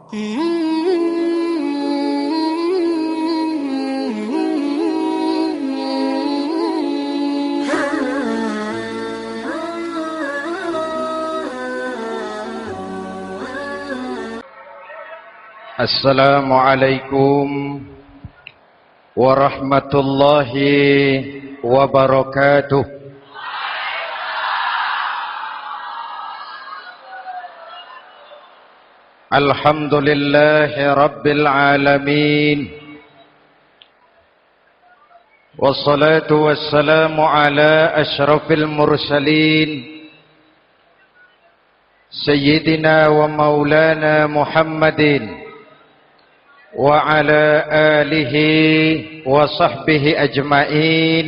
Assalamualaikum warahmatullahi wabarakatuh. Alhamdulillahi rabbil alamin. Wassalatu wassalamu ala asyrafil mursalin Sayyidina wa maulana Muhammadin wa ala alihi wa sahbihi ajma'in,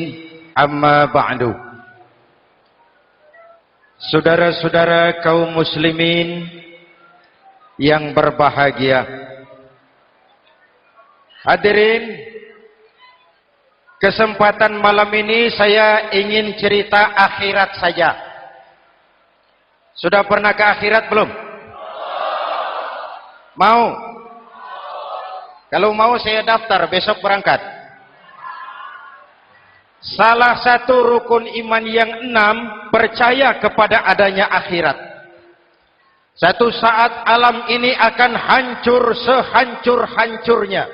amma ba'du. Saudara-saudara kaum muslimin yang berbahagia, hadirin, kesempatan malam ini saya ingin cerita akhirat saja. Sudah pernah ke akhirat belum? Mau? Kalau mau saya daftar, besok berangkat. Salah satu rukun iman yang 6, percaya kepada adanya akhirat. Satu saat alam ini akan hancur sehancur-hancurnya.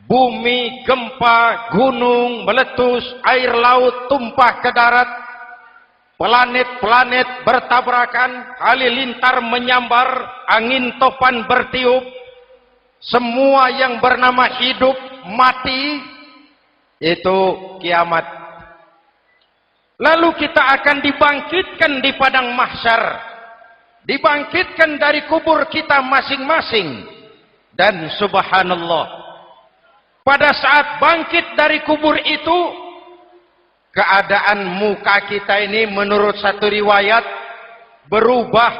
Bumi, gempa, gunung, meletus, air laut tumpah ke darat. Planet-planet bertabrakan, halilintar menyambar, angin topan bertiup. Semua yang bernama hidup mati, itu kiamat. Lalu kita akan dibangkitkan di padang mahsyar, dibangkitkan dari kubur kita masing-masing. Dan subhanallah, pada saat bangkit dari kubur itu, keadaan muka kita ini menurut satu riwayat berubah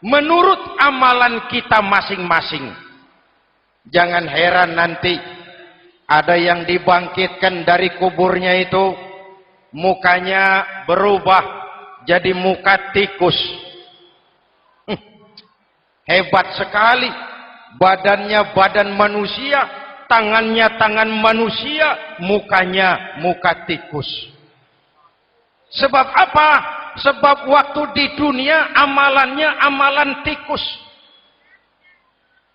menurut amalan kita masing-masing. Jangan heran nanti ada yang dibangkitkan dari kuburnya itu mukanya berubah jadi muka tikus. Hebat sekali, badannya badan manusia, tangannya tangan manusia, mukanya muka tikus. Sebab apa? Sebab waktu di dunia amalannya amalan tikus.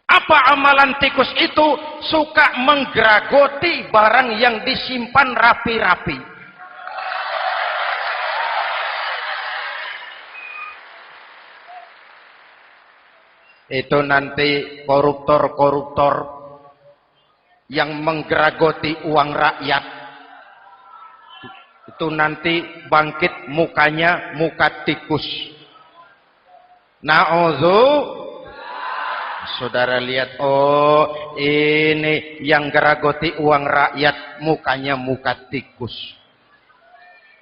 Apa amalan tikus itu? Suka menggeragoti barang yang disimpan rapi-rapi. Itu nanti koruptor-koruptor yang menggeragoti uang rakyat, itu nanti bangkit mukanya muka tikus. Na'udzu. Saudara lihat, oh ini yang geragoti uang rakyat mukanya muka tikus.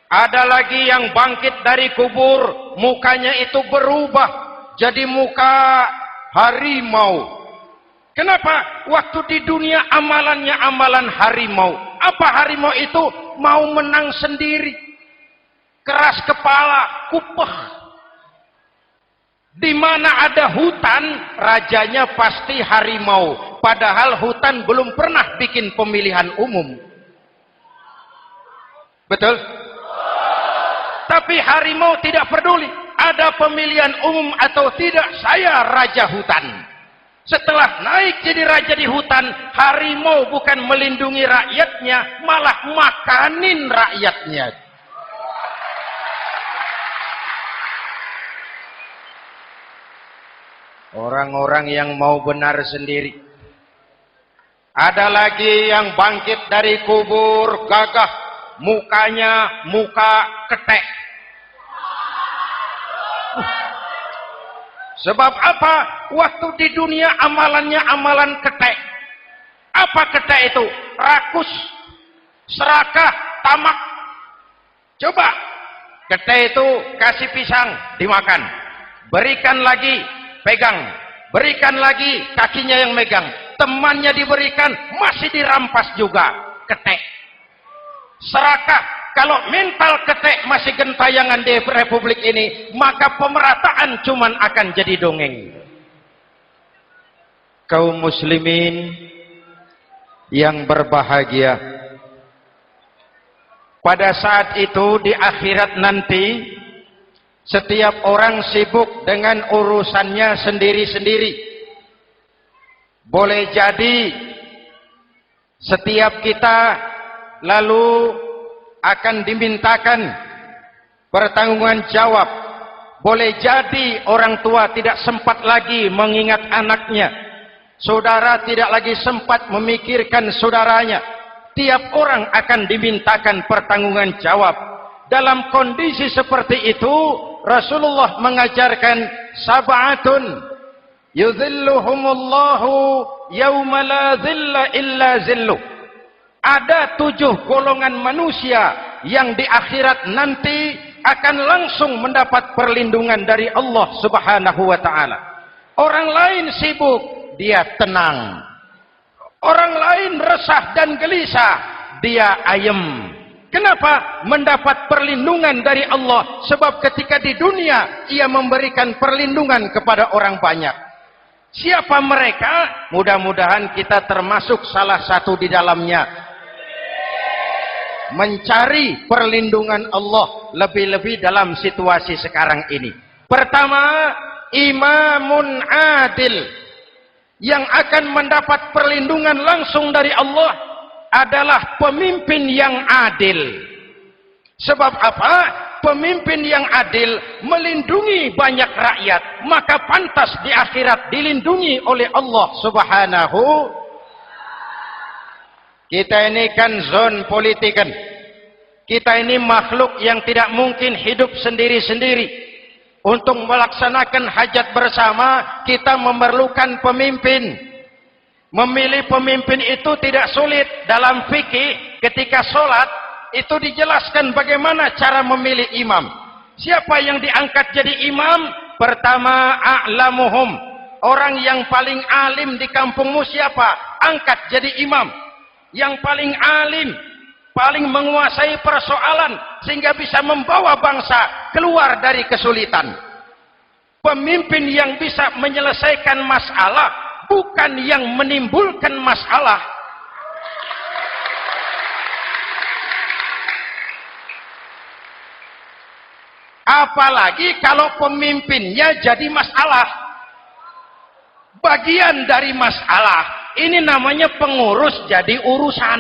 Ada lagi yang bangkit dari kubur, mukanya itu berubah jadi muka harimau. Kenapa? Waktu di dunia amalannya amalan harimau. Apa harimau itu? Mau menang sendiri, keras kepala, kupeh. Di mana ada hutan, rajanya pasti harimau. Padahal hutan belum pernah bikin pemilihan umum. Betul? Tapi harimau tidak peduli ada pemilihan umum atau tidak, saya raja hutan. Setelah naik jadi raja di hutan, harimau bukan melindungi rakyatnya, malah makanin rakyatnya. Orang-orang yang mau benar sendiri. Ada lagi yang bangkit dari kubur gagah, mukanya muka ketek. Sebab apa? Waktu di dunia amalannya amalan ketek. Apa ketek itu? Rakus, serakah, tamak. Coba, ketek itu kasih pisang, dimakan. Berikan lagi, pegang. Berikan lagi, kakinya yang megang. Temannya diberikan, masih dirampas juga. Ketek. Serakah. Kalau mental ketek masih gentayangan di republik ini, maka pemerataan cuman akan jadi dongeng. kaum muslimin yang berbahagia. Pada saat itu di akhirat nanti, setiap orang sibuk dengan urusannya sendiri-sendiri. Boleh jadi setiap kita lalu akan dimintakan pertanggungjawaban jawab. Boleh jadi orang tua tidak sempat lagi mengingat anaknya. Saudara tidak lagi sempat memikirkan saudaranya. Tiap orang akan dimintakan pertanggungjawaban jawab. Dalam kondisi seperti itu, Rasulullah mengajarkan sab'atun yudhilluhumullahu yawma la dhilla illa zilluh. Ada 7 golongan manusia yang di akhirat nanti akan langsung mendapat perlindungan dari Allah Subhanahu wa taala. Orang lain sibuk, dia tenang. Orang lain resah dan gelisah, dia ayem. Kenapa? Mendapat perlindungan dari Allah. Sebab ketika di dunia ia memberikan perlindungan kepada orang banyak. Siapa mereka? Mudah-mudahan kita termasuk salah satu di dalamnya. Mencari perlindungan Allah lebih-lebih dalam situasi sekarang ini. Pertama, imamun adil yang akan mendapat perlindungan langsung dari Allah adalah pemimpin yang adil. Sebab apa? Pemimpin yang adil melindungi banyak rakyat, maka pantas di akhirat dilindungi oleh Allah Subhanahu. Kita ini kan zon politikan. Kita ini makhluk yang tidak mungkin hidup sendiri-sendiri. Untuk melaksanakan hajat bersama, kita memerlukan pemimpin. Memilih pemimpin itu tidak sulit. Dalam fikih, ketika sholat, itu dijelaskan bagaimana cara memilih imam. Siapa yang diangkat jadi imam? Pertama, a'lamuhum. Orang yang paling alim di kampungmu siapa? Angkat jadi imam. Yang paling alim, paling menguasai persoalan sehingga bisa membawa bangsa keluar dari kesulitan. Pemimpin yang bisa menyelesaikan masalah, bukan yang menimbulkan masalah. Apalagi kalau pemimpinnya jadi masalah, bagian dari masalah. Ini namanya pengurus jadi urusan.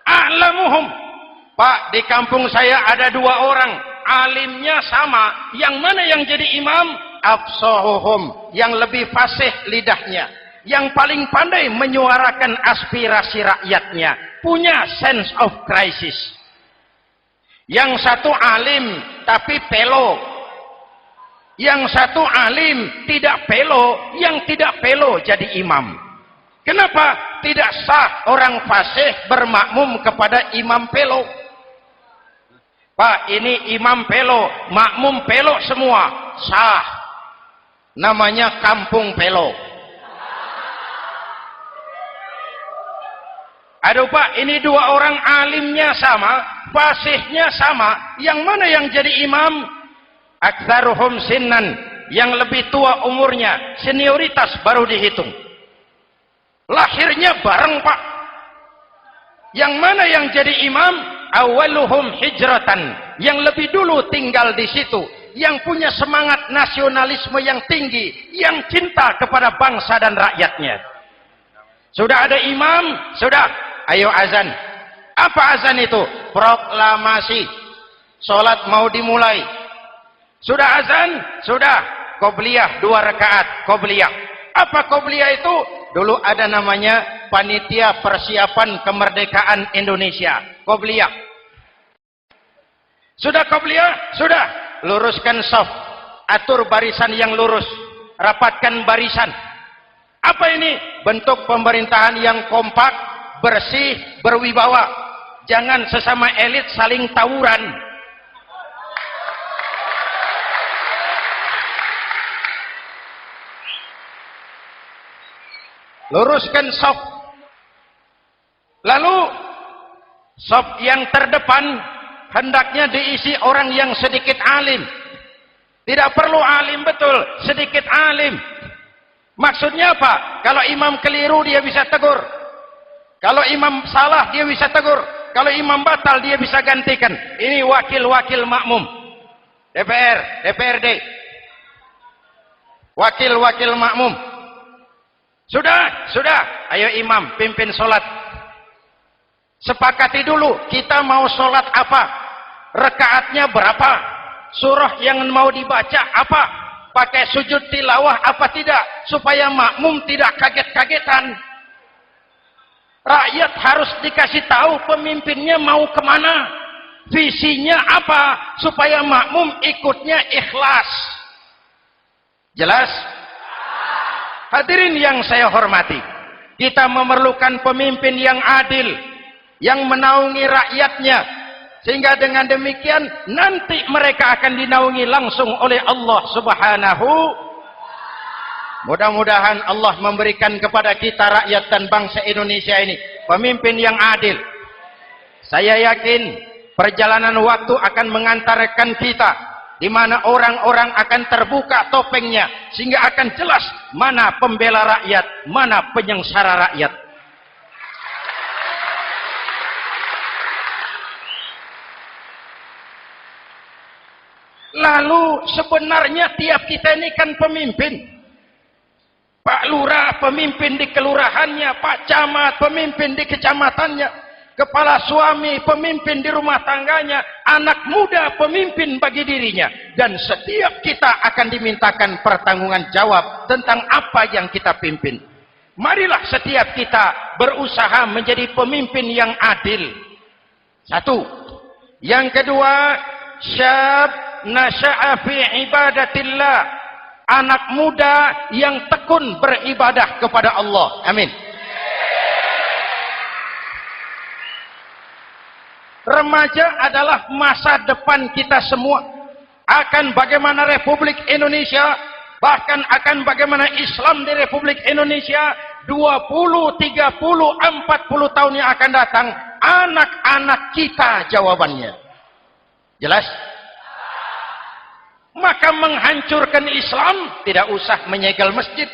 A'lamuhum. Pak, di kampung saya ada 2 orang, alimnya sama. Yang mana yang jadi imam? Afsahuhum, yang lebih fasih lidahnya, yang paling pandai menyuarakan aspirasi rakyatnya, punya sense of crisis. Yang satu alim tapi pelo. Yang satu alim tidak pelo, yang tidak pelo jadi imam. Kenapa? Tidak sah orang fasih bermakmum kepada imam pelo. Pak, ini imam pelo, makmum pelo semua, sah. Namanya kampung pelo. Aduh Pak, ini 2 orang alimnya sama, fasihnya sama, yang mana yang jadi imam? Aktsaruhum sinnan, yang lebih tua umurnya, senioritas baru dihitung. Lahirnya bareng Pak. Yang mana yang jadi imam? Awaluhum hijratan, yang lebih dulu tinggal di situ, yang punya semangat nasionalisme yang tinggi, yang cinta kepada bangsa dan rakyatnya. Sudah ada imam, sudah, ayo azan. Apa azan itu? Proklamasi. Salat mau dimulai. Sudah azan? Sudah. Qobliyah 2 rakaat. Qobliyah. Apa qobliyah itu? Dulu ada namanya Panitia Persiapan Kemerdekaan Indonesia. Qobliyah. Sudah qobliyah? Sudah. Luruskan shaf. Atur barisan yang lurus. Rapatkan barisan. Apa ini? Bentuk pemerintahan yang kompak, bersih, berwibawa. Jangan sesama elit saling tawuran. Luruskan shaf. Lalu shaf yang terdepan hendaknya diisi orang yang sedikit alim. Tidak perlu alim betul, sedikit alim. Maksudnya apa? Kalau imam keliru dia bisa tegur. Kalau imam salah dia bisa tegur. Kalau imam batal dia bisa gantikan. Ini wakil-wakil makmum. DPR, DPRD. Wakil-wakil makmum. Sudah. Ayo imam, pimpin sholat. Sepakati dulu, kita mau sholat apa? Rekaatnya berapa? Surah yang mau dibaca apa? Pakai sujud tilawah apa tidak? Supaya makmum tidak kaget-kagetan. Rakyat harus dikasih tahu pemimpinnya mau kemana, visinya apa, supaya makmum ikutnya ikhlas. Jelas? Hadirin yang saya hormati, kita memerlukan pemimpin yang adil, yang menaungi rakyatnya, sehingga dengan demikian nanti mereka akan dinaungi langsung oleh Allah Subhanahu. Mudah-mudahan Allah memberikan kepada kita rakyat dan bangsa Indonesia ini pemimpin yang adil. Saya yakin perjalanan waktu akan mengantarkan kita di mana orang-orang akan terbuka topengnya sehingga akan jelas mana pembela rakyat, mana penyengsara rakyat. Lalu sebenarnya tiap kita ini kan pemimpin. Pak Lurah pemimpin di kelurahannya, Pak Camat pemimpin di kecamatannya, kepala suami pemimpin di rumah tangganya, anak muda pemimpin bagi dirinya, dan setiap kita akan dimintakan pertanggungan jawab tentang apa yang kita pimpin. Marilah setiap kita berusaha menjadi pemimpin yang adil. Satu. Yang kedua, syab nasya'a fi ibadatillah, anak muda yang tekun beribadah kepada Allah. Amin. Remaja adalah masa depan kita semua. Akan bagaimana Republik Indonesia, bahkan akan bagaimana Islam di Republik Indonesia 20, 30, 40 tahun yang akan datang, anak-anak kita jawabannya. Jelas? Maka menghancurkan Islam tidak usah menyegel masjid,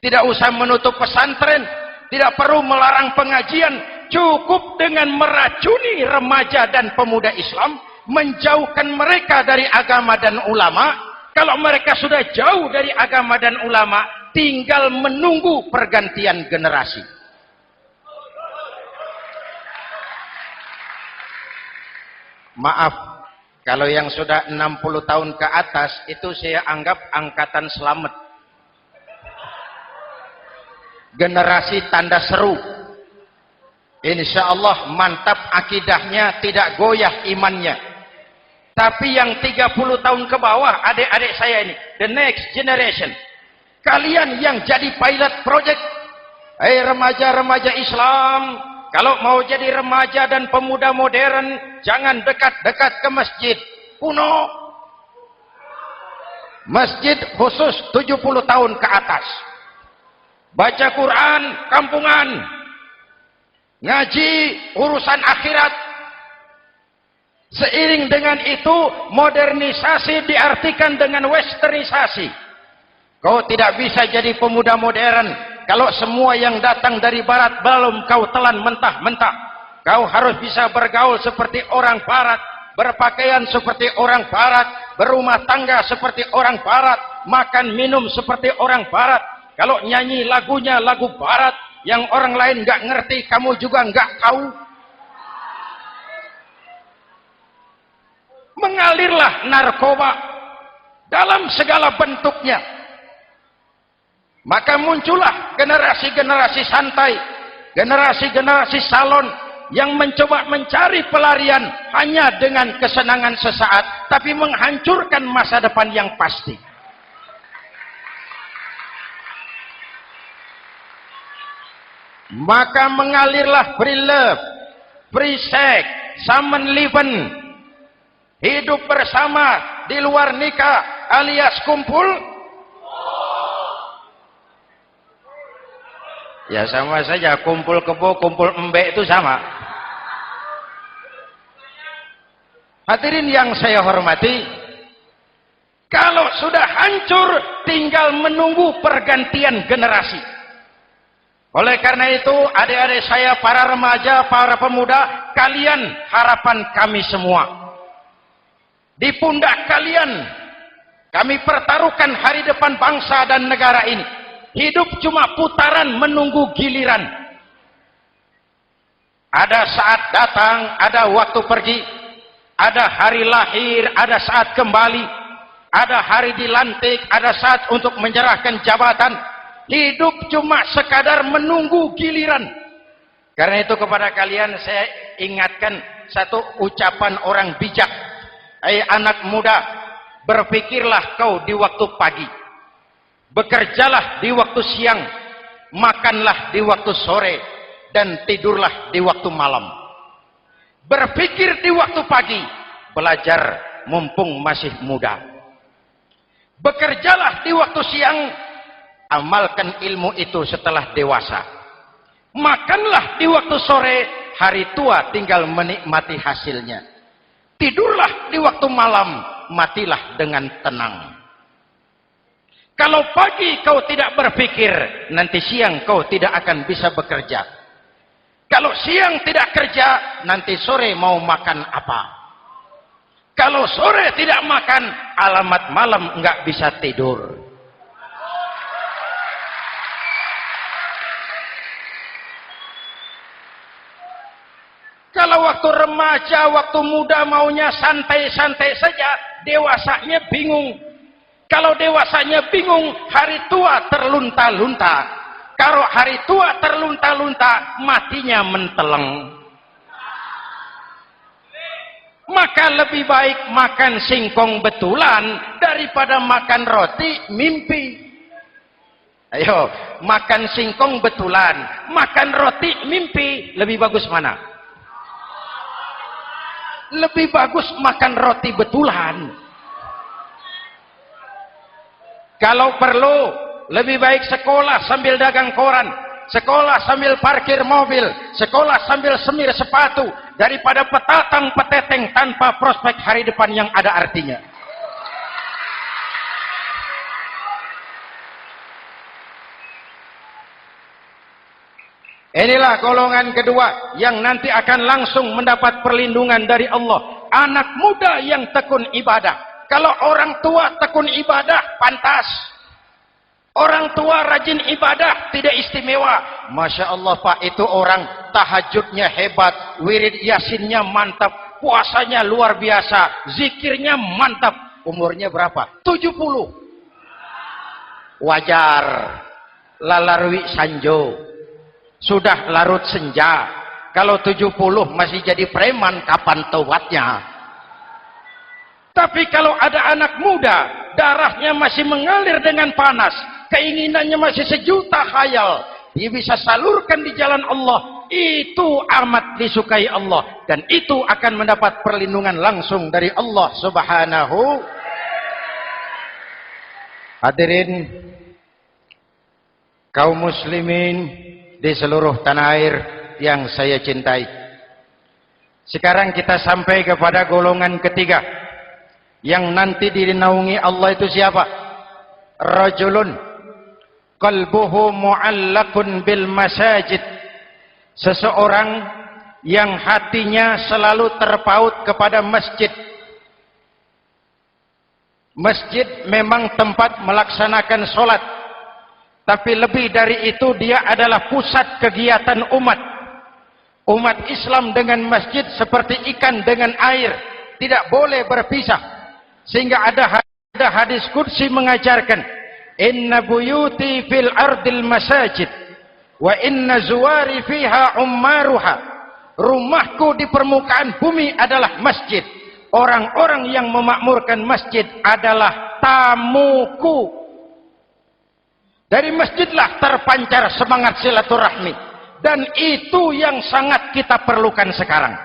tidak usah menutup pesantren, tidak perlu melarang pengajian, cukup dengan meracuni remaja dan pemuda Islam, menjauhkan mereka dari agama dan ulama. Kalau mereka sudah jauh dari agama dan ulama, tinggal menunggu pergantian generasi. Maaf, kalau yang sudah 60 tahun ke atas, itu saya anggap angkatan selamat. Generasi tanda seru. Insya Allah mantap akidahnya, tidak goyah imannya. Tapi yang 30 tahun ke bawah, adik-adik saya ini, the next generation. Kalian yang jadi pilot project. Hei remaja-remaja Islam, kalau mau jadi remaja dan pemuda modern, jangan dekat-dekat ke masjid kuno. Masjid khusus 70 tahun ke atas. Baca Quran kampungan. Ngaji urusan akhirat. Seiring dengan itu, modernisasi diartikan dengan westernisasi. Kau tidak bisa jadi pemuda modern kalau semua yang datang dari barat belum kau telan mentah-mentah. Kau harus bisa bergaul seperti orang barat, berpakaian seperti orang barat, berumah tangga seperti orang barat, makan minum seperti orang barat. Kalau nyanyi lagunya lagu barat yang orang lain nggak ngerti, kamu juga nggak tahu. Mengalirlah narkoba dalam segala bentuknya. Maka muncullah generasi-generasi santai, generasi-generasi salon yang mencoba mencari pelarian hanya dengan kesenangan sesaat, tapi menghancurkan masa depan yang pasti. Maka mengalirlah free love, free sex, samenleben, hidup bersama di luar nikah alias kumpul. Ya sama saja, kumpul kebo, kumpul embek itu sama. Hadirin yang saya hormati, kalau sudah hancur, tinggal menunggu pergantian generasi. Oleh karena itu, adik-adik saya, para remaja, para pemuda, kalian harapan kami semua. Di pundak kalian, kami pertaruhkan hari depan bangsa dan negara ini. Hidup cuma putaran menunggu giliran. Ada saat datang, ada waktu pergi. Ada hari lahir, ada saat kembali. Ada hari dilantik, ada saat untuk menyerahkan jabatan. Hidup cuma sekadar menunggu giliran. Karena itu kepada kalian saya ingatkan satu ucapan orang bijak. Hai anak muda, berpikirlah kau di waktu pagi. Bekerjalah di waktu siang. Makanlah di waktu sore. Dan tidurlah di waktu malam. Berpikir di waktu pagi. Belajar mumpung masih muda. Bekerjalah di waktu siang. Amalkan ilmu itu setelah dewasa. Makanlah di waktu sore, hari tua tinggal menikmati hasilnya. Tidurlah di waktu malam, matilah dengan tenang. Kalau pagi kau tidak berpikir, nanti siang kau tidak akan bisa bekerja. Kalau siang tidak kerja, nanti sore mau makan apa? Kalau sore tidak makan, alamat malam nggak bisa tidur. Kalau waktu remaja, waktu muda maunya santai-santai saja, dewasanya bingung. Kalau dewasanya bingung, hari tua terlunta-lunta. Kalau hari tua terlunta-lunta, matinya menteleng. Maka lebih baik makan singkong betulan daripada makan roti mimpi. Ayo, makan singkong betulan, makan roti mimpi, lebih bagus mana? Lebih bagus makan roti betulan. Kalau perlu, lebih baik sekolah sambil dagang koran, sekolah sambil parkir mobil, sekolah sambil semir sepatu, daripada petatang peteteng tanpa prospek hari depan yang ada artinya. Inilah golongan kedua yang nanti akan langsung mendapat perlindungan dari Allah. Anak muda yang tekun ibadah. Kalau orang tua tekun ibadah, pantas. Orang tua rajin ibadah, tidak istimewa. Masya Allah Pak, itu orang tahajudnya hebat, wirid yasinnya mantap, puasanya luar biasa, zikirnya mantap. Umurnya berapa? 70. Wajar. Lalarwi sanjo. Sudah larut senja. Kalau 70 masih jadi preman, kapan tobatnya? Tapi kalau ada anak muda, darahnya masih mengalir dengan panas, keinginannya masih sejuta khayal, dia bisa salurkan di jalan Allah, itu amat disukai Allah, dan itu akan mendapat perlindungan langsung dari Allah Subhanahu. Hadirin kaum muslimin di seluruh tanah air yang saya cintai. Sekarang kita sampai kepada golongan ketiga yang nanti dinaungi Allah. Itu siapa? Rajulun qalbuhu mu'allakun bil masajid. Seseorang yang hatinya selalu terpaut kepada masjid. Masjid memang tempat melaksanakan sholat, tapi lebih dari itu dia adalah pusat kegiatan umat. Umat Islam dengan masjid seperti ikan dengan air, tidak boleh berpisah. Sehingga ada hadis qudsi mengajarkan, inna buyuti fil ardil masajid wa inna zuwari fiha ummaruha. Rumahku di permukaan bumi adalah masjid. Orang-orang yang memakmurkan masjid adalah tamuku. Dari masjidlah terpancar semangat silaturahmi. Dan itu yang sangat kita perlukan sekarang.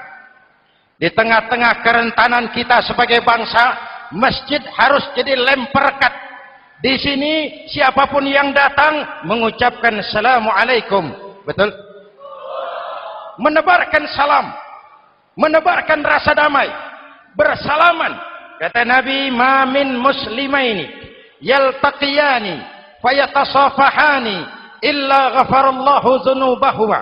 Di tengah-tengah kerentanan kita sebagai bangsa, masjid harus jadi lem perekat. Di sini siapapun yang datang mengucapkan Assalamualaikum. Betul? Menebarkan salam. Menebarkan rasa damai. Bersalaman. Kata Nabi, ma min muslimaini yaltaqiyani fayatasafahani illa ghafarallahu dzunubahuma.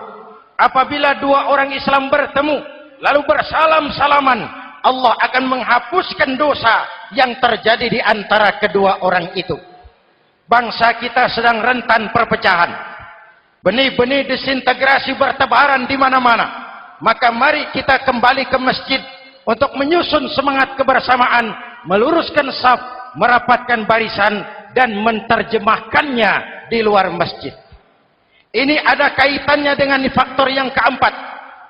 Apabila dua orang Islam bertemu lalu bersalam-salaman, Allah akan menghapuskan dosa yang terjadi di antara kedua orang itu. Bangsa kita sedang rentan perpecahan. Benih-benih disintegrasi bertebaran di mana-mana. Maka mari kita kembali ke masjid untuk menyusun semangat kebersamaan, meluruskan saf, merapatkan barisan, dan menerjemahkannya di luar masjid. Ini ada kaitannya dengan faktor yang keempat,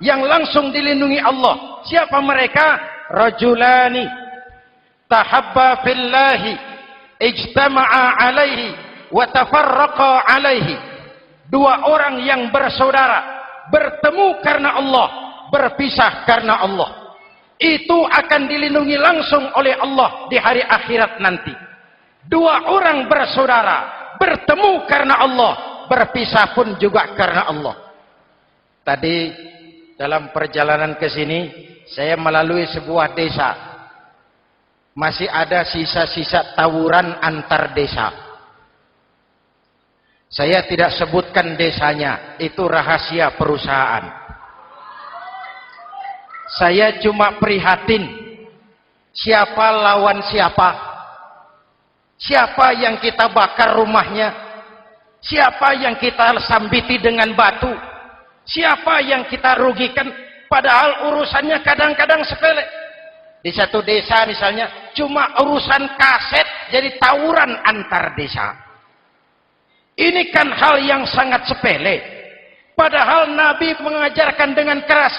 yang langsung dilindungi Allah. Siapa mereka? Rajulani tahabba fillahi ijtama'a alaihi wa tafarraqa alaihi. Dua orang yang bersaudara, bertemu karena Allah, berpisah karena Allah. Itu akan dilindungi langsung oleh Allah di hari akhirat nanti. Dua orang bersaudara, bertemu karena Allah, berpisah pun juga karena Allah. Tadi dalam perjalanan ke sini saya melalui sebuah desa. Masih ada sisa-sisa tawuran antar desa. Saya tidak sebutkan desanya, itu rahasia perusahaan. Saya cuma prihatin siapa lawan siapa. Siapa yang kita bakar rumahnya? Siapa yang kita sambiti dengan batu? Siapa yang kita rugikan? Padahal urusannya kadang-kadang sepele. Di satu desa misalnya cuma urusan kaset jadi tawuran antar desa. Ini kan hal yang sangat sepele. Padahal Nabi mengajarkan dengan keras,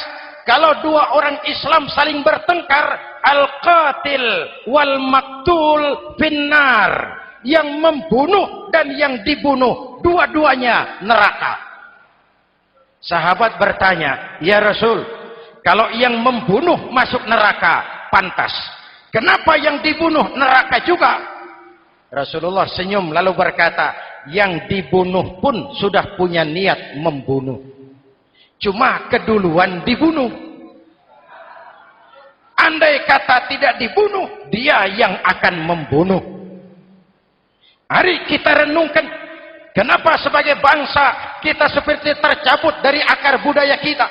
kalau dua orang Islam saling bertengkar, al-qatil wal maktul finnar. Yang membunuh dan yang dibunuh, dua-duanya neraka. Sahabat bertanya, ya Rasul, kalau yang membunuh masuk neraka, pantas. Kenapa yang dibunuh neraka juga? Rasulullah senyum lalu berkata, yang dibunuh pun sudah punya niat membunuh. Cuma keduluan dibunuh. Andai kata tidak dibunuh, dia yang akan membunuh. Mari kita renungkan, kenapa sebagai bangsa kita seperti tercabut dari akar budaya kita.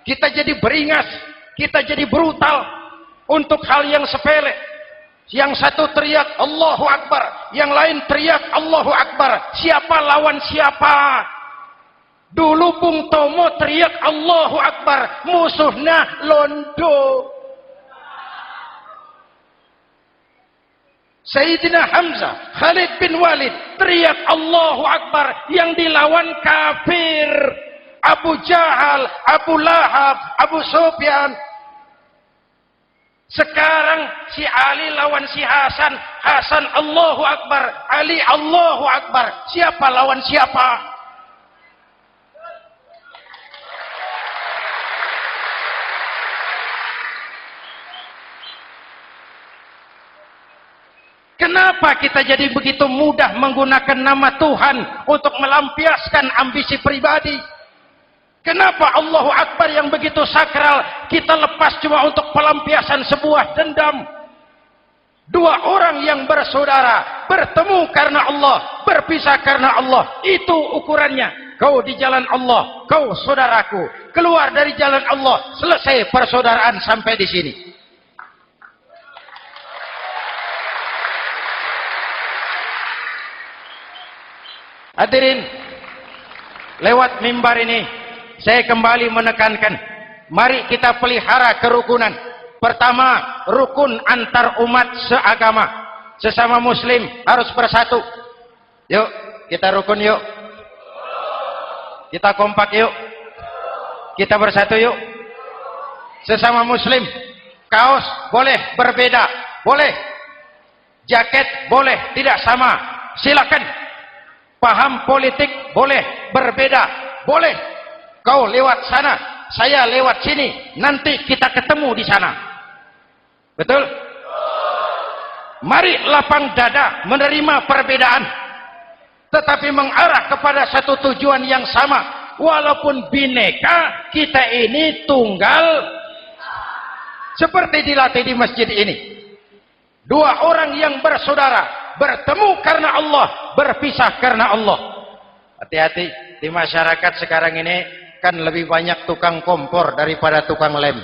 Kita jadi beringas, kita jadi brutal untuk hal yang sepele. Yang satu teriak Allahu Akbar, yang lain teriak Allahu Akbar. Siapa lawan siapa? Dulu Bung Tomo teriak Allahu Akbar, musuhnya londo. Sayyidina Hamzah, Khalid bin Walid teriak Allahu Akbar, yang dilawan kafir. Abu Jahal, Abu Lahab, Abu Sufyan. Sekarang si Ali lawan si Hasan, Hasan Allahu Akbar, Ali Allahu Akbar. Siapa lawan siapa? Kenapa kita jadi begitu mudah menggunakan nama Tuhan untuk melampiaskan ambisi pribadi? Kenapa Allahu Akbar yang begitu sakral kita lepas cuma untuk pelampiasan sebuah dendam? Dua orang yang bersaudara bertemu karena Allah, berpisah karena Allah. Itu ukurannya. Kau di jalan Allah, kau saudaraku. Keluar dari jalan Allah, selesai persaudaraan sampai di sini. Hadirin, lewat mimbar ini saya kembali menekankan, mari kita pelihara kerukunan. Pertama, rukun antar umat seagama. Sesama muslim harus bersatu. Yuk, kita rukun yuk. Kita kompak yuk. Kita bersatu yuk. Sesama muslim, kaos boleh berbeda, boleh. Jaket boleh tidak sama, silakan. Paham politik boleh berbeda, boleh. Kau lewat sana, saya lewat sini, nanti kita ketemu di sana. Betul? Mari lapang dada menerima perbedaan, tetapi mengarah kepada satu tujuan yang sama. Walaupun bineka, kita ini tunggal. Seperti dilatih di masjid ini. Dua orang yang bersaudara bertemu karena Allah, berpisah karena Allah. Hati-hati, di masyarakat sekarang ini kan lebih banyak tukang kompor daripada tukang lem.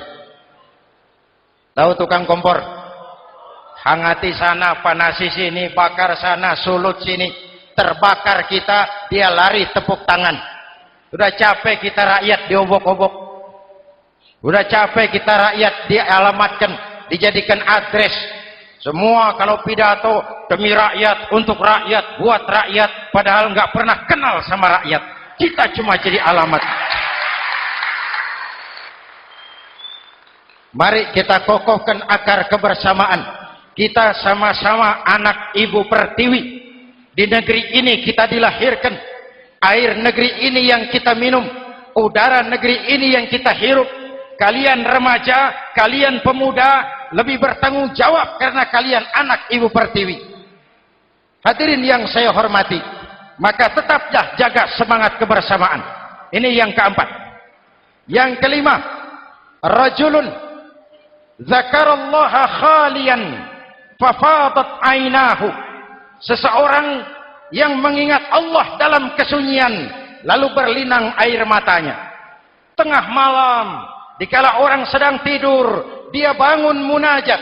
Tahu tukang kompor? Hangati sana, panasi sini, bakar sana, sulut sini, terbakar kita, dia lari tepuk tangan. Udah capek kita rakyat diobok-obok, udah capek kita rakyat dialamatkan, dijadikan address. Semua kalau pidato demi rakyat, untuk rakyat, buat rakyat, padahal nggak pernah kenal sama rakyat. Kita cuma jadi alamat. Mari kita kokohkan akar kebersamaan. Kita sama-sama anak Ibu Pertiwi. Di negeri ini kita dilahirkan. Air negeri ini yang kita minum, udara negeri ini yang kita hirup. Kalian remaja, kalian pemuda lebih bertanggung jawab karena kalian anak Ibu Pertiwi. Hadirin yang saya hormati, maka tetaplah jaga semangat kebersamaan. Ini yang keempat. Yang kelima, rajulun zakarallaha khalian fafadat ainahu. Seseorang yang mengingat Allah dalam kesunyian, lalu berlinang air matanya. Tengah malam, dikala orang sedang tidur, dia bangun munajat.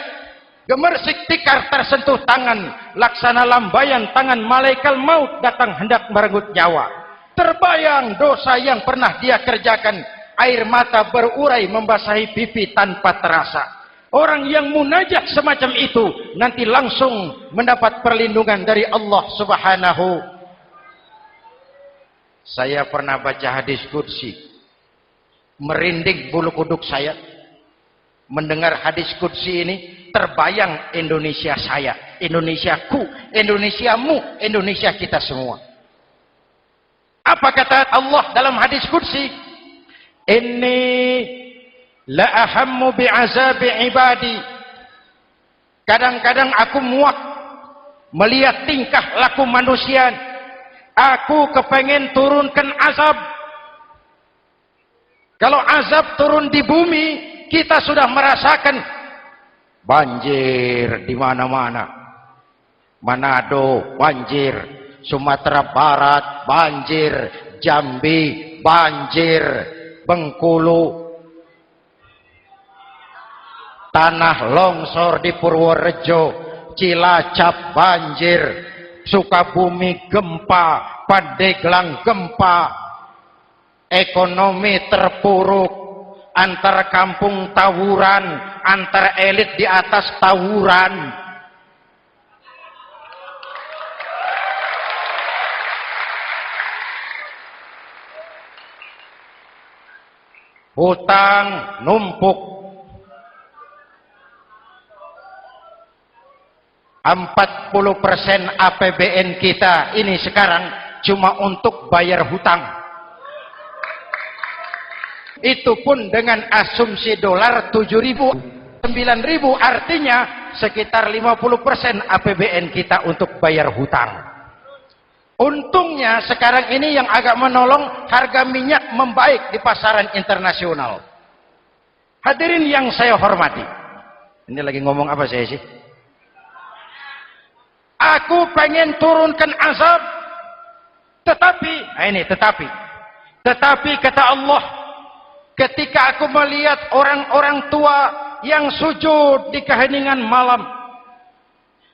Gemersik tikar tersentuh tangan, laksana lambaian tangan malaikat maut datang hendak merenggut nyawa. Terbayang dosa yang pernah dia kerjakan, air mata berurai membasahi pipi tanpa terasa. Orang yang munajat semacam itu nanti langsung mendapat perlindungan dari Allah Subhanahu. Saya pernah baca hadis qudsi, merinding bulu kuduk saya mendengar hadis qudsi ini. Terbayang Indonesia saya, Indonesiaku, Indonesiamu, Indonesia kita semua. Apa kata Allah dalam hadis qudsi? Inni la ahammu bi'azabi ibadi. Kadang-kadang aku muak melihat tingkah laku manusia. Aku kepengen turunkan azab. Kalau azab turun di bumi, kita sudah merasakan banjir di mana-mana. Manado banjir, Sumatera Barat banjir, Jambi banjir, Bengkulu, tanah longsor di Purworejo, Cilacap banjir, Sukabumi gempa, Pandeglang gempa, ekonomi terpuruk, antar kampung tawuran, antar elit di atas tawuran. Hutang numpuk. 40% APBN kita ini sekarang cuma untuk bayar hutang. Itu pun dengan asumsi dolar 7.000, 9.000, artinya sekitar 50% APBN kita untuk bayar hutang. Untungnya sekarang ini yang agak menolong, harga minyak membaik di pasaran internasional. Hadirin yang saya hormati, ini lagi ngomong apa saya sih? Aku pengen turunkan azab, tetapi kata Allah, ketika aku melihat orang-orang tua yang sujud di keheningan malam,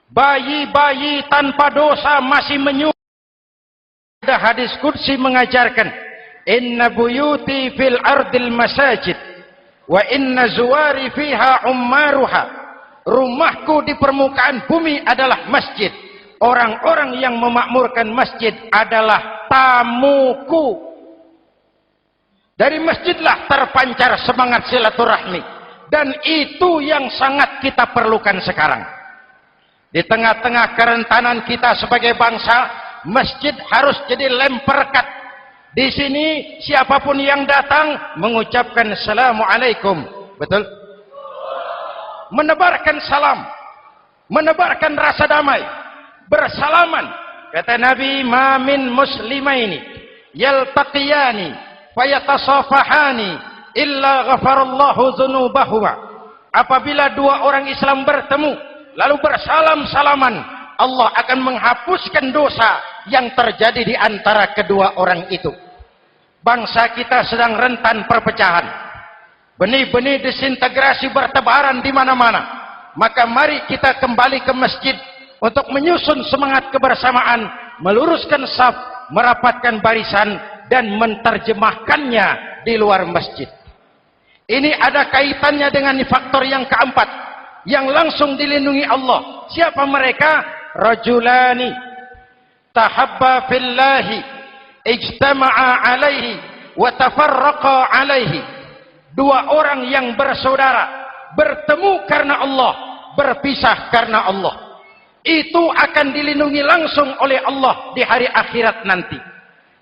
bayi-bayi tanpa dosa masih menyujud. Ada hadis qudsi mengajarkan, inna buyuti fil ardil masajid wa inna zuwari fiha ummaruha. Rumahku di permukaan bumi adalah masjid. Orang-orang yang memakmurkan masjid adalah tamuku. Dari masjidlah terpancar semangat silaturahmi. Dan itu yang sangat kita perlukan sekarang. Di tengah-tengah kerentanan kita sebagai bangsa, masjid harus jadi lem perekat. Di sini siapapun yang datang mengucapkan assalamualaikum. Betul? Menebarkan salam, menebarkan rasa damai, bersalaman. Kata Nabi, ma min muslimaini yaltaqiyani fayatasafahani illa ghafarallahu dzunubahuma. Apabila dua orang Islam bertemu lalu bersalam-salaman, Allah akan menghapuskan dosa yang terjadi di antara kedua orang itu. Bangsa kita sedang rentan perpecahan. Benih-benih disintegrasi bertebaran di mana-mana. Maka mari kita kembali ke masjid untuk menyusun semangat kebersamaan, meluruskan saf, merapatkan barisan, dan menerjemahkannya di luar masjid. Ini ada kaitannya dengan faktor yang keempat, yang langsung dilindungi Allah. Siapa mereka? Rajulani tahabba fillahi ijtama'a alaihi wa tafarraqa alaihi. Dua orang yang bersaudara, bertemu karena Allah, berpisah karena Allah. Itu akan dilindungi langsung oleh Allah di hari akhirat nanti.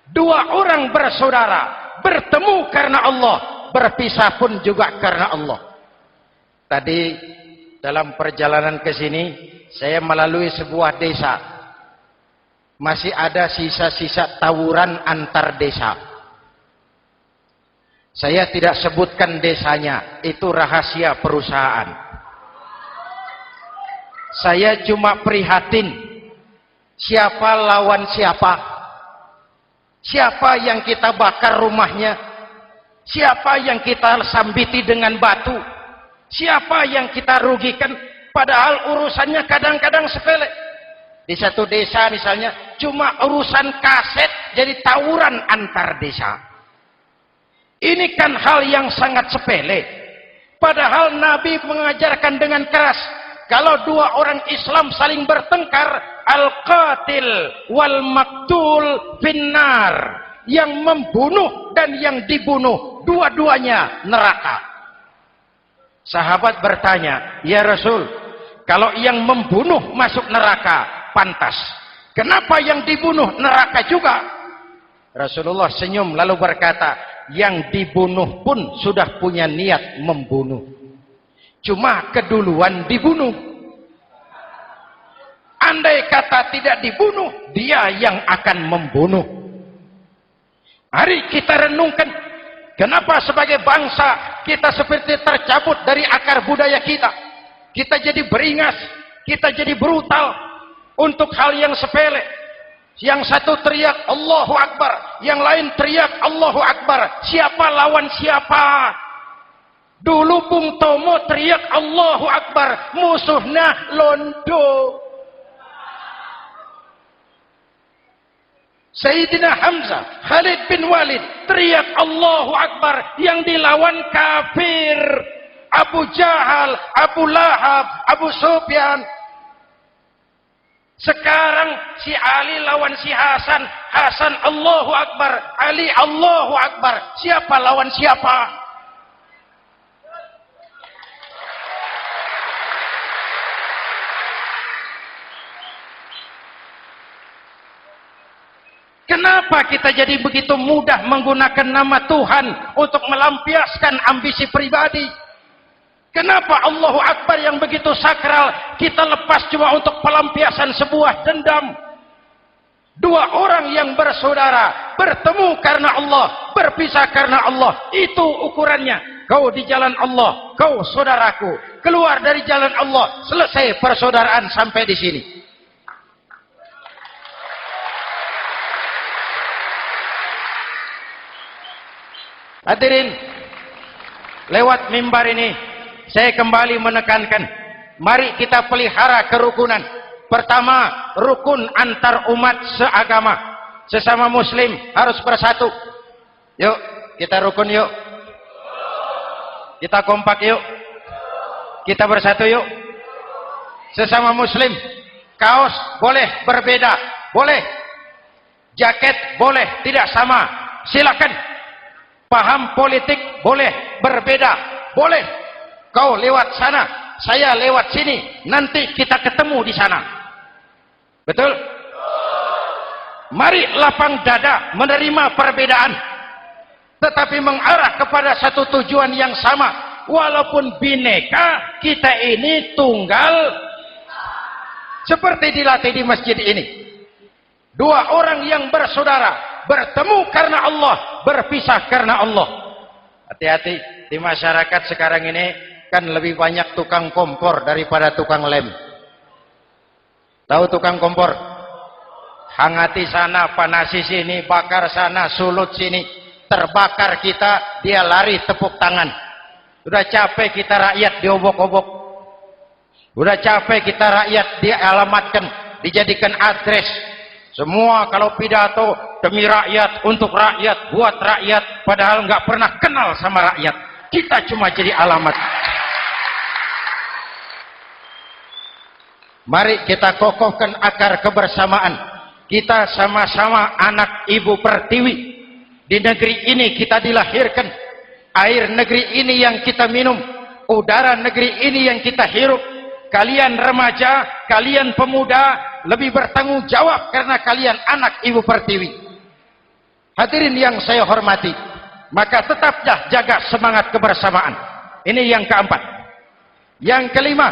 Dua orang bersaudara, bertemu karena Allah, berpisah pun juga karena Allah. Tadi dalam perjalanan ke sini, saya melalui sebuah desa. Masih ada sisa-sisa tawuran antar desa. Saya tidak sebutkan desanya, itu rahasia perusahaan. Saya cuma prihatin, siapa lawan siapa? Siapa yang kita bakar rumahnya? Siapa yang kita sambiti dengan batu? Siapa yang kita rugikan? Padahal urusannya kadang-kadang sepele. Di satu desa misalnya, cuma urusan kaset jadi tawuran antar desa. Ini kan hal yang sangat sepele. Padahal Nabi mengajarkan dengan keras, kalau dua orang Islam saling bertengkar, al-qatil wal maktul finnar. Yang membunuh dan yang dibunuh, dua-duanya neraka. Sahabat bertanya, ya Rasul, kalau yang membunuh masuk neraka, pantas. Kenapa yang dibunuh neraka juga? Rasulullah senyum lalu berkata, yang dibunuh pun sudah punya niat membunuh. Cuma keduluan dibunuh. Andai kata tidak dibunuh, dia yang akan membunuh. Mari kita renungkan, kenapa sebagai bangsa kita seperti tercabut dari akar budaya kita. Kita jadi beringas, kita jadi brutal untuk hal yang sepele. Yang satu teriak Allahu Akbar, yang lain teriak Allahu Akbar. Siapa lawan siapa? Dulu Bung Tomo teriak Allahu Akbar, musuhnya londo. Sayyidina Hamzah, Khalid bin Walid teriak Allahu Akbar, yang dilawan kafir. Abu Jahal, Abu Lahab, Abu Sufyan. Sekarang si Ali lawan si Hasan, Hasan Allahu Akbar, Ali Allahu Akbar. Siapa lawan siapa? Kenapa kita jadi begitu mudah menggunakan nama Tuhan untuk melampiaskan ambisi pribadi? Kenapa Allahu Akbar yang begitu sakral kita lepas cuma untuk pelampiasan sebuah dendam? Dua orang yang bersaudara, bertemu karena Allah, berpisah karena Allah. Itu ukurannya. Kau di jalan Allah, kau saudaraku. Keluar dari jalan Allah, selesai persaudaraan sampai di sini. Hadirin, lewat mimbar ini saya kembali menekankan, mari kita pelihara kerukunan. Pertama, rukun antar umat seagama, sesama muslim harus bersatu. Yuk kita rukun, yuk kita kompak, yuk kita bersatu, yuk. Sesama muslim, kaos boleh berbeda, boleh, jaket boleh tidak sama, silakan. Paham politik boleh berbeda, boleh. Kau lewat sana, saya lewat sini, nanti kita ketemu di sana. Betul? Mari lapang dada menerima perbedaan, tetapi mengarah kepada satu tujuan yang sama. Walaupun bineka, kita ini tunggal. Seperti dilatih di masjid ini. Dua orang yang bersaudara, bertemu karena Allah, berpisah karena Allah. Hati-hati, di masyarakat sekarang ini kan lebih banyak tukang kompor daripada tukang lem. Tahu tukang kompor? Hangati sana, panasi sini, bakar sana, sulut sini. Terbakar kita, dia lari tepuk tangan. Udah capek kita rakyat diobok-obok. Udah capek kita rakyat dialamatkan, dijadikan address. Semua kalau pidato demi rakyat, untuk rakyat, buat rakyat, padahal nggak pernah kenal sama rakyat. Kita cuma jadi alamat. Mari kita kokohkan akar kebersamaan. Kita sama-sama anak Ibu Pertiwi. Di negeri ini kita dilahirkan. Air negeri ini yang kita minum. Udara negeri ini yang kita hirup. Kalian remaja, kalian pemuda, lebih bertanggung jawab karena kalian anak Ibu Pertiwi. Hadirin yang saya hormati, maka tetaplah jaga semangat kebersamaan. Ini yang keempat. Yang kelima,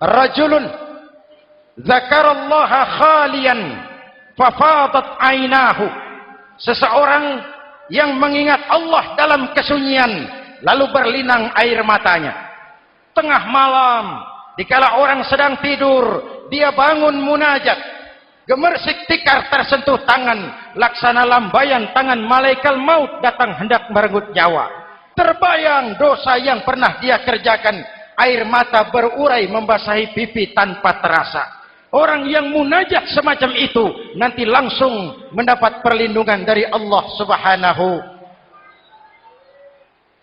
rajulun zakarallaha khalian fafadat ainahu. Seseorang yang mengingat Allah dalam kesunyian, lalu berlinang air matanya. Tengah malam, dikala orang sedang tidur, dia bangun munajat. Gemersik tikar tersentuh tangan, laksana lambaian tangan malaikat maut datang hendak merenggut nyawa. Terbayang dosa yang pernah dia kerjakan, air mata berurai membasahi pipi tanpa terasa. Orang yang munajat semacam itu nanti langsung mendapat perlindungan dari Allah Subhanahu.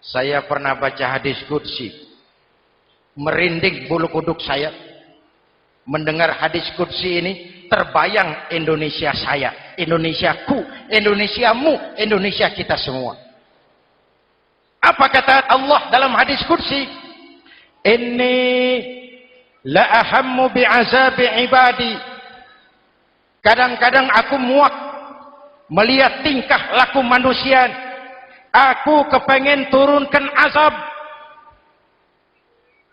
Saya pernah baca hadis qudsi, merinding bulu kuduk saya mendengar hadis qudsi ini. Terbayang Indonesia saya, Indonesiaku, Indonesiamu, Indonesia kita semua. Apa kata Allah dalam hadis qudsi? Inni la ahammu bi'azabi ibadi. Kadang-kadang aku muak melihat tingkah laku manusia. Aku kepengen turunkan azab.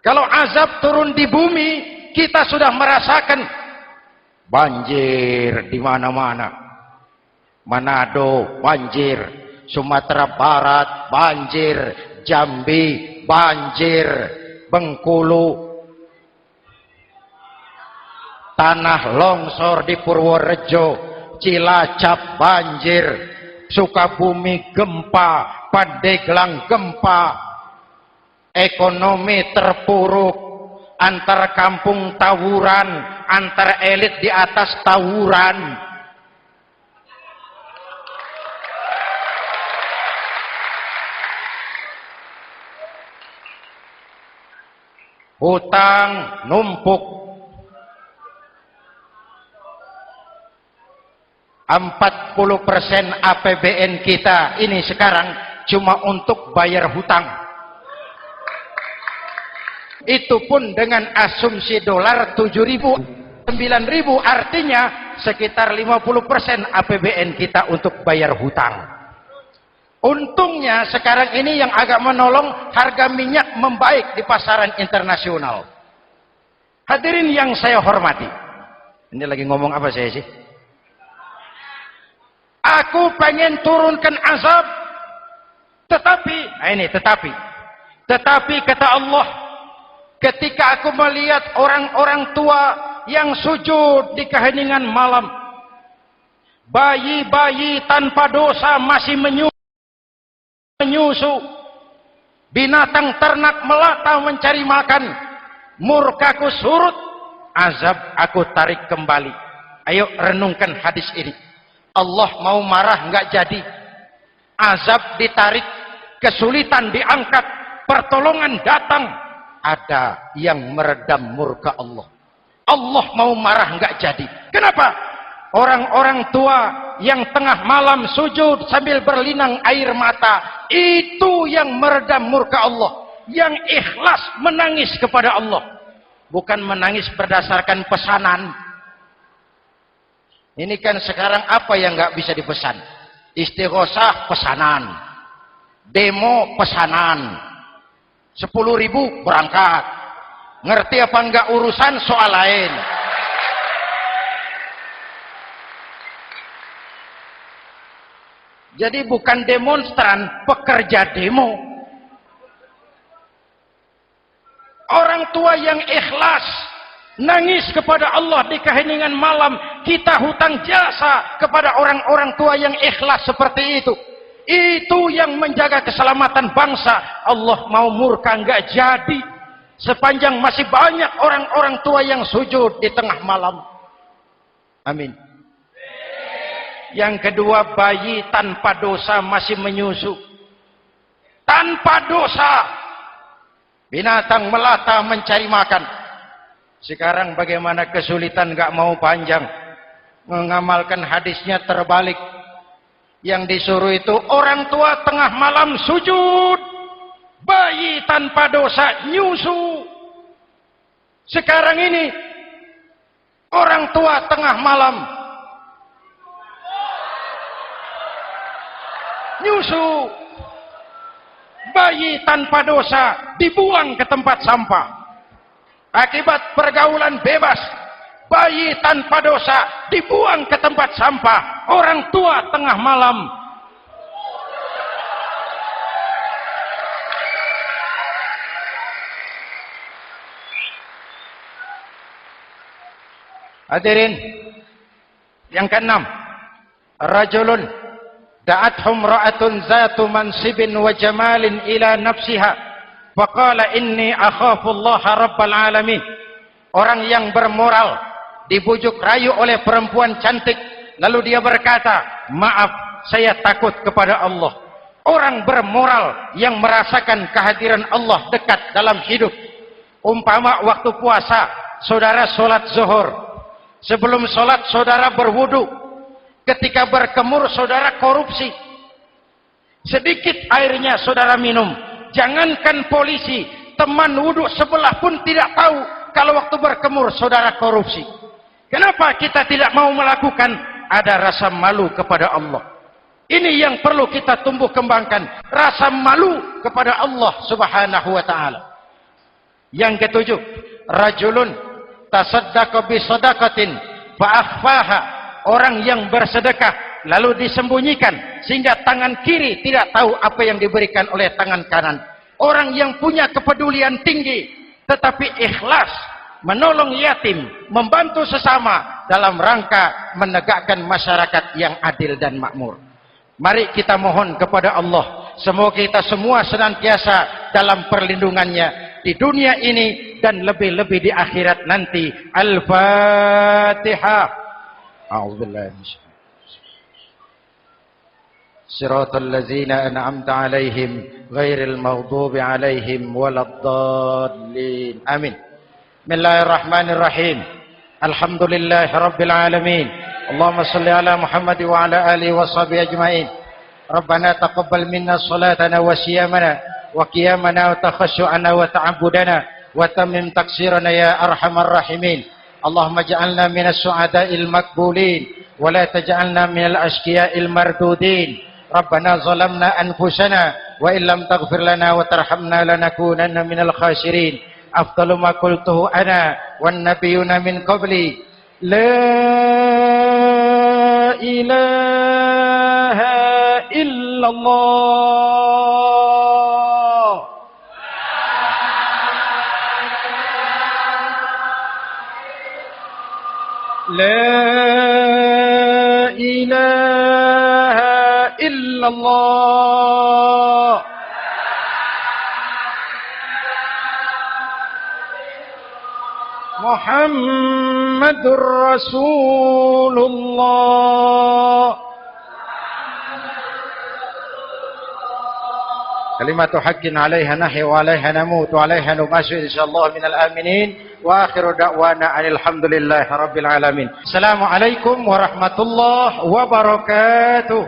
Kalau azab turun di bumi, kita sudah merasakan banjir di mana-mana. Manado banjir, Sumatera Barat banjir, Jambi banjir, Bengkulu, tanah longsor di Purworejo, Cilacap banjir, Sukabumi gempa, Pandeglang gempa, ekonomi terpuruk, antar kampung tawuran, antar elit di atas tawuran. Hutang numpuk. 40% APBN kita ini sekarang cuma untuk bayar hutang. Itu pun dengan asumsi dolar 7.000, 9.000, artinya sekitar 50% APBN kita untuk bayar hutang. Untungnya sekarang ini yang agak menolong, harga minyak membaik di pasaran internasional. Hadirin yang saya hormati, ini lagi ngomong apa saya sih? Aku pengen turunkan azab, tetapi kata Allah, ketika aku melihat orang-orang tua yang sujud di keheningan malam, bayi-bayi tanpa dosa masih menyusu, binatang ternak melata mencari makan, murkaku surut, azab aku tarik kembali. Ayo renungkan hadis ini. Allah mau marah nggak jadi, azab ditarik, kesulitan diangkat, pertolongan datang, ada yang meredam murka Allah. Allah mau marah nggak jadi. Kenapa? Orang-orang tua yang tengah malam sujud sambil berlinang air mata, itu yang meredam murka Allah. Yang ikhlas menangis kepada Allah, bukan menangis berdasarkan pesanan. Ini kan sekarang apa yang nggak bisa dipesan? Istighosah pesanan, demo pesanan, 10.000 berangkat. Ngerti apa enggak urusan soal lain. Jadi bukan demonstran, pekerja demo. Orang tua yang ikhlas nangis kepada Allah di keheningan malam, kita hutang jasa kepada orang-orang tua yang ikhlas seperti itu. Itu yang menjaga keselamatan bangsa. Allah mau murka enggak jadi sepanjang masih banyak orang-orang tua yang sujud di tengah malam. Amin. Yang kedua, bayi tanpa dosa masih menyusu. Tanpa dosa. Binatang melata mencari makan. Sekarang bagaimana kesulitan, gak mau panjang. Mengamalkan hadisnya terbalik. Yang disuruh itu orang tua tengah malam sujud. Bayi tanpa dosa nyusu. Sekarang ini orang tua tengah malam nyusu. Bayi tanpa dosa dibuang ke tempat sampah. Akibat pergaulan bebas, bayi tanpa dosa dibuang ke tempat sampah. Orang tua tengah malam hadirin. Yang keenam, rajulun da'athum ra'atun zatu mansibin wa jamalin ila nafsiha faqala inni akhafu Allah rabbal alamin. Orang yang bermoral dibujuk rayu oleh perempuan cantik, lalu dia berkata, maaf, saya takut kepada Allah. Orang bermoral yang merasakan kehadiran Allah dekat dalam hidup. Umpama waktu puasa, saudara sholat zuhur. Sebelum sholat saudara berwudu. Ketika berkemur saudara korupsi. Sedikit airnya saudara minum. Jangankan polisi, teman wudu sebelah pun tidak tahu kalau waktu berkemur saudara korupsi. Kenapa kita tidak mau melakukan? Ada rasa malu kepada Allah. Ini yang perlu kita tumbuh kembangkan, rasa malu kepada Allah Subhanahu wa taala. Yang ketujuh, rajulun tasaddaqa bi shadaqatin fa akhfaha. Orang yang bersedekah lalu disembunyikan sehingga tangan kiri tidak tahu apa yang diberikan oleh tangan kanan. Orang yang punya kepedulian tinggi tetapi ikhlas menolong yatim, membantu sesama dalam rangka menegakkan masyarakat yang adil dan makmur. Mari kita mohon kepada Allah, semoga kita semua senantiasa dalam perlindungannya di dunia ini dan lebih-lebih di akhirat nanti. Al-Fatihah. A'udzubillahi minasyaitonir rajim. Shiratal ladzina an'amta 'alaihim ghairil maghdubi 'alaihim waladdallin. Amin. Bismillahirrahmanirrahim. Alhamdulillahirabbil alamin. Allahumma shalli ala Muhammad wa ala alihi wa sahbihi ajmain. Rabbana taqabbal minna salatana wa siyamana wa qiyamana wa takhashu'ana wa ta'abbudana wa tammim taksirana ya arhamar rahimin. Allahumma ja'alna minas su'ada'il makbulin wa la taj'alna minal ashqiya'il mardudin. Rabbana zalamna anfusana wa illam taghfir lana wa tarhamna lanakunanna minal khasirin. Afdalu ma qultuhu ana wan nabiyyuna min qabli la ilaha illallah. La ilaha illallah. Muhammadur Rasulullah. Kalimatu haqqin 'alaiha nahya wa 'alaiha namut wa 'alaiha numashu insyaallah minal aminin wa akhiru da'wana alhamdulillahi rabbil alamin. Assalamualaikum warahmatullahi wabarakatuh.